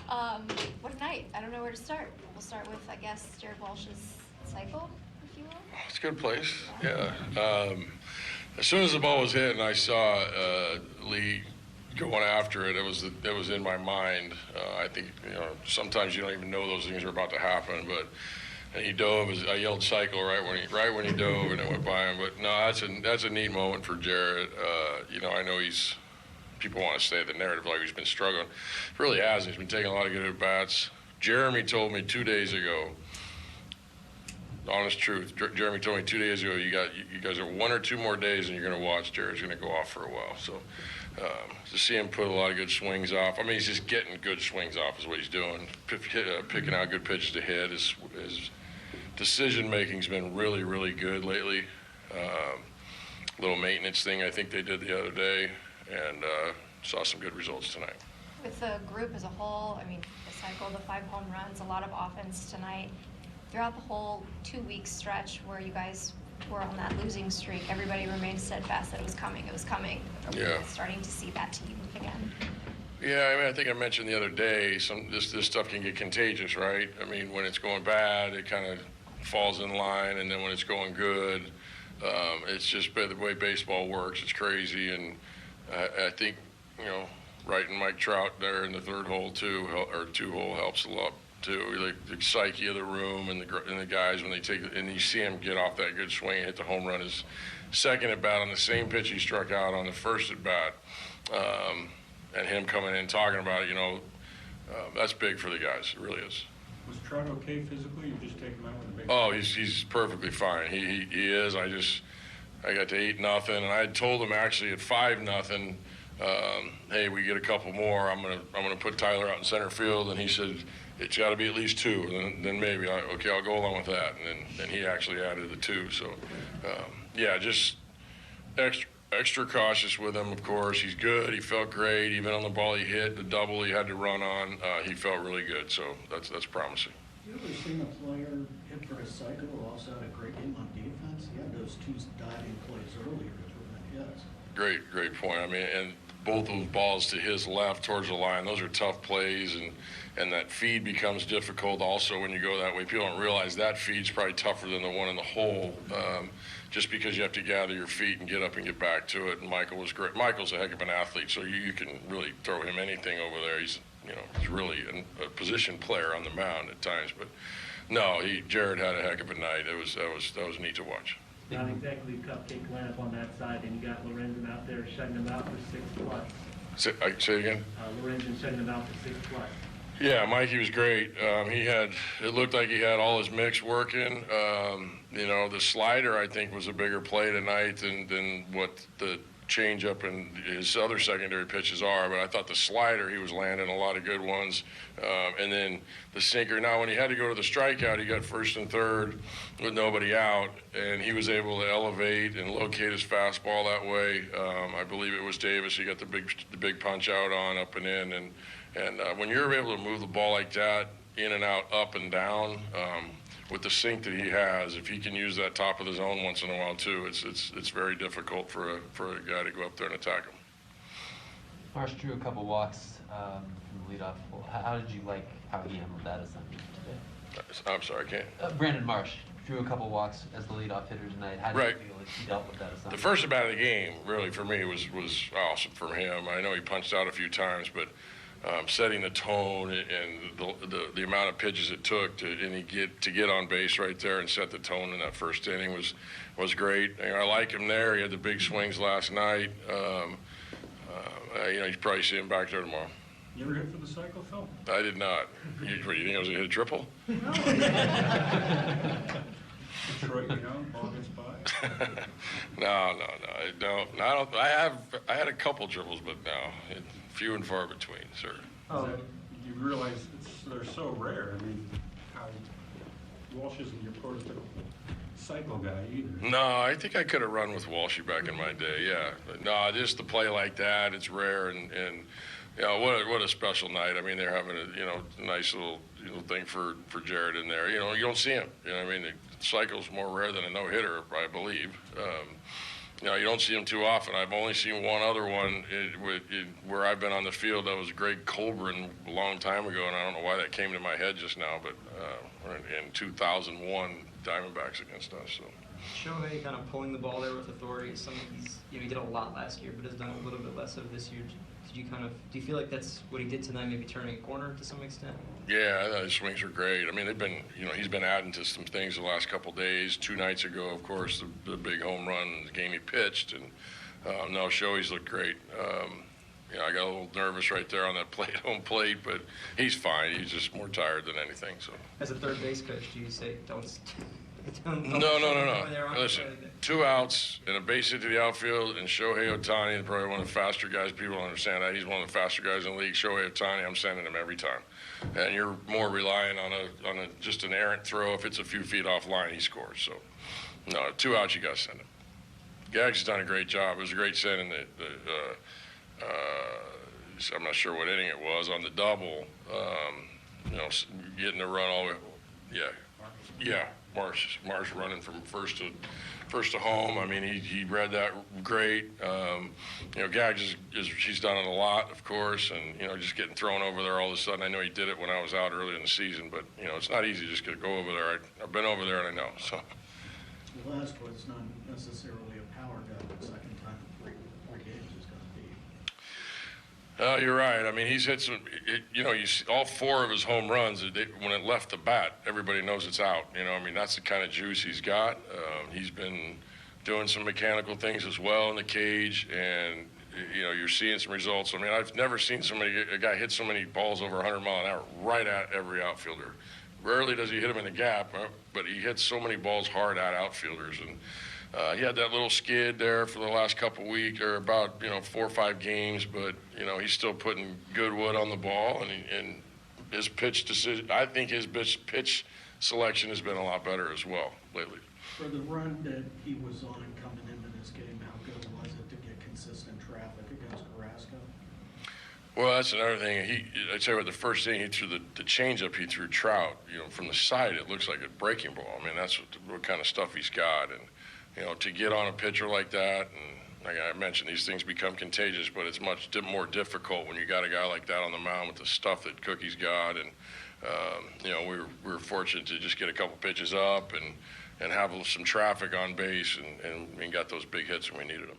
What a night. I don't know where to start. We'll start with, I guess, Jared Walsh's cycle, if you will. It's a good place, yeah. As soon as the ball was hit and I saw Lee going after it, it was in my mind. I think, sometimes you don't even know those things are about to happen, and he dove. I yelled cycle right when he dove, and it went by him. But no, that's a neat moment for Jared. I know people want to say the narrative like he's been struggling. He really hasn't. He's been taking a lot of good at-bats. Jeremy told me 2 days ago, honest truth, Jeremy told me 2 days ago, you guys are 1 or 2 more days and you're going to watch Jared's going to go off for a while. So to see him put a lot of good swings off, I mean, he's just getting good swings off is what he's doing. Picking out good pitches to hit. His decision-making's been really, really good lately. Little maintenance thing I think they did the other day, and saw some good results tonight. With the group as a whole, I mean, the cycle, the 5 home runs, a lot of offense tonight. Throughout the whole 2-week stretch where you guys were on that losing streak, everybody remained steadfast that it was coming. Are we starting to see that team again? Yeah, I mean, I think I mentioned the other day, this stuff can get contagious, right? I mean, when it's going bad, it kind of falls in line, and then when it's going good, it's just the way baseball works. It's crazy, and I think, writing Mike Trout there in the 3rd hole too, or 2 hole helps a lot too. Like the psyche of the room and the guys when they take it, and you see him get off that good swing and hit the home run. His second at bat on the same pitch he struck out on the first at bat, and him coming in talking about it, that's big for the guys. It really is. Was Trout okay physically? You just take him out with a big? Oh, he's perfectly fine. He is. I got to 8-0, and I had told him actually at 5-0. Hey, we get a couple more. I'm gonna put Tyler out in center field, and he said it's got to be at least 2. And then maybe I'll go along with that. And then he actually added the 2. So just extra cautious with him. Of course, he's good. He felt great. Even on the ball he hit, the double he had to run on, he felt really good. So that's promising. You ever seen a player hit for a cycle who also had a great game on defense? He had those 2 diving plays earlier that were hits. Great point. I mean, and both those balls to his left towards the line, those are tough plays, and that feed becomes difficult also when you go that way. People don't realize that feed's probably tougher than the one in the hole, just because you have to gather your feet and get up and get back to it. And Michael was great. Michael's a heck of an athlete, so you can really throw him anything over there. He's really a position player on the mound at times. But no, Jared had a heck of a night. That was neat to watch. Not exactly cupcake lineup on that side, and you got Lorenzen out there shutting him out for 6+. Say again? Lorenzen shutting him out for 6+. Yeah, Mikey was great. It looked like he had all his mix working. The slider, I think, was a bigger play tonight than what the changeup and his other secondary pitches are. But I thought the slider, he was landing a lot of good ones. And then the sinker. Now, when he had to go to the strikeout, he got 1st and 3rd with nobody out, and he was able to elevate and locate his fastball that way. I believe it was Davis. He got the big punch out on up and in, and when you're able to move the ball like that, in and out, up and down, with the sink that he has, if he can use that top of the zone once in a while too, it's very difficult for a guy to go up there and attack him. Marsh drew a couple walks from the leadoff. How did you like how he handled that assignment today? I'm sorry, I can't. Brandon Marsh drew a couple walks as the leadoff hitter tonight. How did you feel like he dealt with that assignment? The first at bat of the game, really, for me, was awesome from him. I know he punched out a few times, but setting the tone and the amount of pitches it took to get on base right there and set the tone in that first inning was great. I like him there. He had the big swings last night. You probably see him back there tomorrow. You ever hit for the cycle, Phil? I did not. You think I was going to hit a triple? No. Detroit, ball gets by. No. I had a couple triples, but no. Few and far between, sir. You realize they're so rare. I mean, how Walsh isn't your prototypical cycle guy either. No, I think I could have run with Walshy back in my day, yeah. But no, just to play like that, it's rare, and what a special night. I mean, they're having a nice little thing for Jared in there. You don't see him. I mean, the cycle's more rare than a no-hitter, I believe. you don't see him too often. I've only seen one other one where I've been on the field. That was Greg Colburn a long time ago, and I don't know why that came to my head just now, but in 2001, Diamondbacks against us. So. Shohei kind of pulling the ball there with authority. He did a lot last year, but has done a little bit less of this year. Do you feel like that's what he did tonight, maybe turning a corner to some extent? Yeah, I thought his swings are great. I mean, he's been adding to some things the last couple of days. 2 nights ago, of course, the big home run, the game he pitched, and no, Shohei's looked great. I got a little nervous right there on that home plate, but he's fine. He's just more tired than anything. So. As a third base coach, do you say don't No. Listen, 2 outs and a base hit to the outfield, and Shohei Ohtani, probably one of the faster guys. People don't understand that. He's one of the faster guys in the league. Shohei Ohtani, I'm sending him every time. And you're more relying on just an errant throw. If it's a few feet off line, he scores. So, no, 2 outs, you got to send him. Gags has done a great job. It was a great sending. I'm not sure what inning it was on the double. Getting the run all the way. Yeah. Marsh running from first to home. I mean, he read that great. Gags she's done it a lot, of course, and just getting thrown over there all of a sudden. I know he did it when I was out early in the season, but it's not easy just to go over there. I've been over there and I know. So. The last one's not necessarily a power guy, but second time in 3 games is going to be. You're right. I mean, he's hit some. You see all 4 of his home runs. When it left the bat, everybody knows it's out. I mean, that's the kind of juice he's got. He's been doing some mechanical things as well in the cage, and you're seeing some results. I mean, I've never seen a guy hit so many balls over 100 mile an hour right at every outfielder. Rarely does he hit them in the gap, but he hits so many balls hard at outfielders. And he had that little skid there for the last couple of weeks, or about 4 or 5 games, but he's still putting good wood on the ball, and his pitch decision. I think his pitch selection has been a lot better as well lately. For the run that he was on coming into this game, how good was it to get consistent traffic against Carrasco? Well, that's another thing. I tell you what, the first thing he threw the changeup he threw Trout. From the side, it looks like a breaking ball. I mean, that's what kind of stuff he's got, and to get on a pitcher like that, and like I mentioned, these things become contagious, but it's much more difficult when you got a guy like that on the mound with the stuff that Cookie's got. And we were fortunate to just get a couple pitches up and have some traffic on base, and got those big hits when we needed them.